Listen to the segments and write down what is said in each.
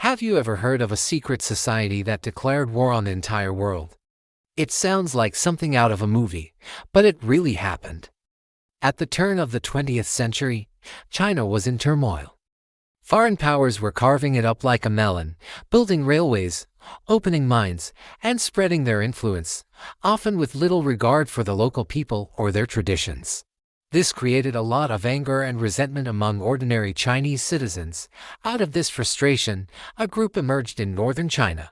Have you ever heard of a secret society that declared war on the entire world? It sounds like something out of a movie, but it really happened. At the turn of the 20th century, China was in turmoil. Foreign powers were carving it up like a melon, building railways, opening mines, and spreading their influence, often with little regard for the local people or their traditions. This created a lot of anger and resentment among ordinary Chinese citizens. Out of this frustration, a group emerged in northern China.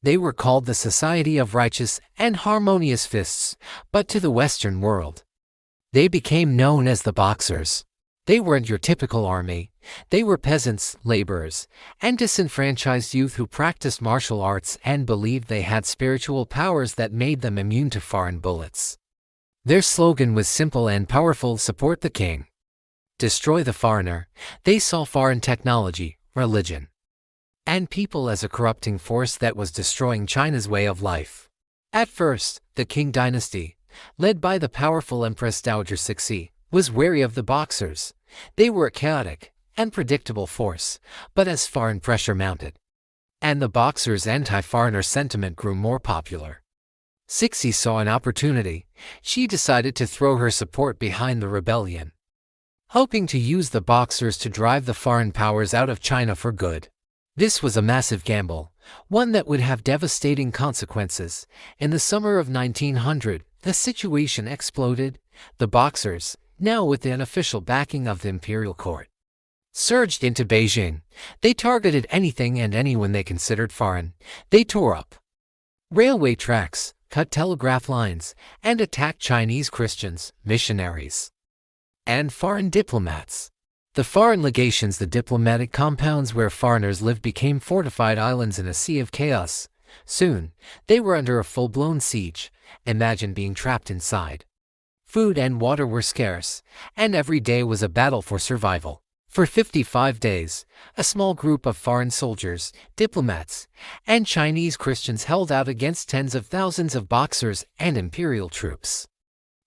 They were called the Society of Righteous and Harmonious Fists, but to the Western world, they became known as the Boxers. They weren't your typical army. They were peasants, laborers, and disenfranchised youth who practiced martial arts and believed they had spiritual powers that made them immune to foreign bullets. Their slogan was simple and powerful: support the king, destroy the foreigner. They saw foreign technology, religion, and people as a corrupting force that was destroying China's way of life. At first, the Qing Dynasty, led by the powerful Empress Dowager Cixi, was wary of the Boxers. They were a chaotic and predictable force, but as foreign pressure mounted, and the Boxers' anti-foreigner sentiment grew more popular, Cixi saw an opportunity. She decided to throw her support behind the rebellion, hoping to use the Boxers to drive the foreign powers out of China for good. This was a massive gamble, one that would have devastating consequences. In the summer of 1900, the situation exploded. The Boxers, now with the unofficial backing of the imperial court, surged into Beijing. They targeted anything and anyone they considered foreign. They tore up railway tracks, cut telegraph lines, and attacked Chinese Christians, missionaries, and foreign diplomats. The foreign legations, the diplomatic compounds where foreigners lived, became fortified islands in a sea of chaos. Soon, they were under a full-blown siege. Imagine being trapped inside. Food and water were scarce, and every day was a battle for survival. For 55 days, a small group of foreign soldiers, diplomats, and Chinese Christians held out against tens of thousands of Boxers and imperial troops.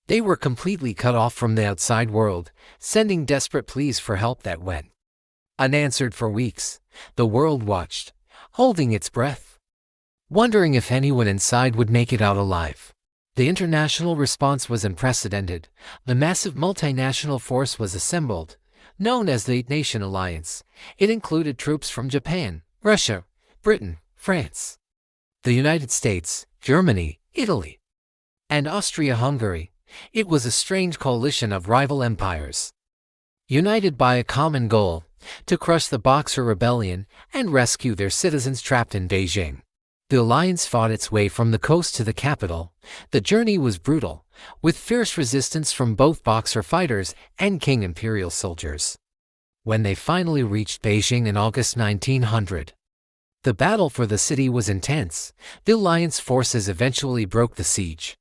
They were completely cut off from the outside world, sending desperate pleas for help that went unanswered for weeks. The world watched, holding its breath, wondering if anyone inside would make it out alive. The international response was unprecedented. The massive multinational force was assembled, known as the Eight-Nation Alliance. It included troops from Japan, Russia, Britain, France, the United States, Germany, Italy, and Austria-Hungary. It was a strange coalition of rival empires, united by a common goal: to crush the Boxer rebellion and rescue their citizens trapped in Beijing. The alliance fought its way from the coast to the capital. The journey was brutal, with fierce resistance from both Boxer fighters and Qing imperial soldiers. When they finally reached Beijing in August 1900, the battle for the city was intense. The alliance forces eventually broke the siege,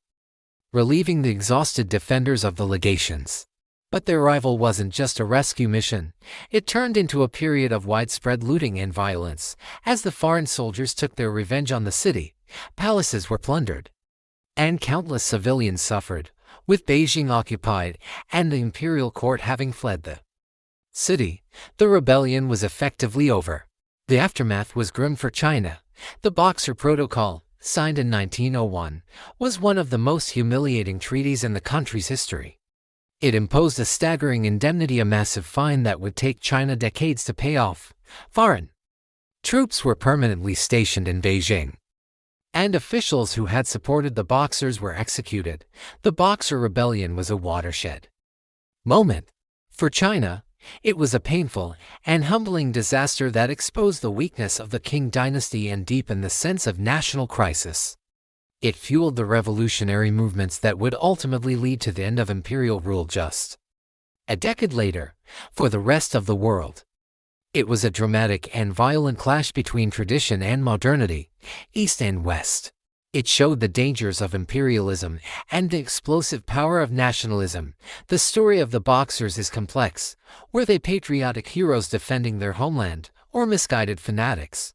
relieving the exhausted defenders of the legations. But their arrival wasn't just a rescue mission. It turned into a period of widespread looting and violence. As the foreign soldiers took their revenge on the city, palaces were plundered, and countless civilians suffered, with Beijing occupied and the imperial court having fled the city. The rebellion was effectively over. The aftermath was grim for China. The Boxer Protocol, signed in 1901, was one of the most humiliating treaties in the country's history. It imposed a staggering indemnity, a massive fine that would take China decades to pay off. Foreign troops were permanently stationed in Beijing, and officials who had supported the Boxers were executed. The Boxer Rebellion was a watershed moment for China. It was a painful and humbling disaster that exposed the weakness of the Qing Dynasty and deepened the sense of national crisis. It fueled the revolutionary movements that would ultimately lead to the end of imperial rule just a decade later. For the rest of the world, it was a dramatic and violent clash between tradition and modernity, East and West. It showed the dangers of imperialism and the explosive power of nationalism. The story of the Boxers is complex. Were they patriotic heroes defending their homeland, or misguided fanatics?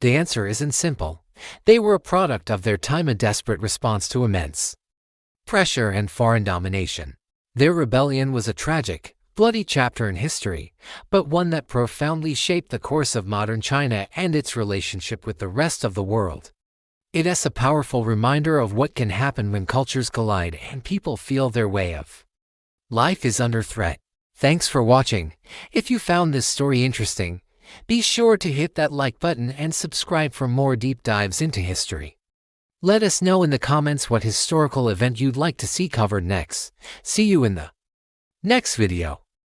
The answer isn't simple. They were a product of their time, a desperate response to immense pressure and foreign domination. Their rebellion was a tragic, bloody chapter in history, but one that profoundly shaped the course of modern China and its relationship with the rest of the world. It is a powerful reminder of what can happen when cultures collide and people feel their way of life is under threat. Thanks for watching. If you found this story interesting, be sure to hit that like button and subscribe for more deep dives into history. Let us know in the comments what historical event you'd like to see covered next. See you in the next video.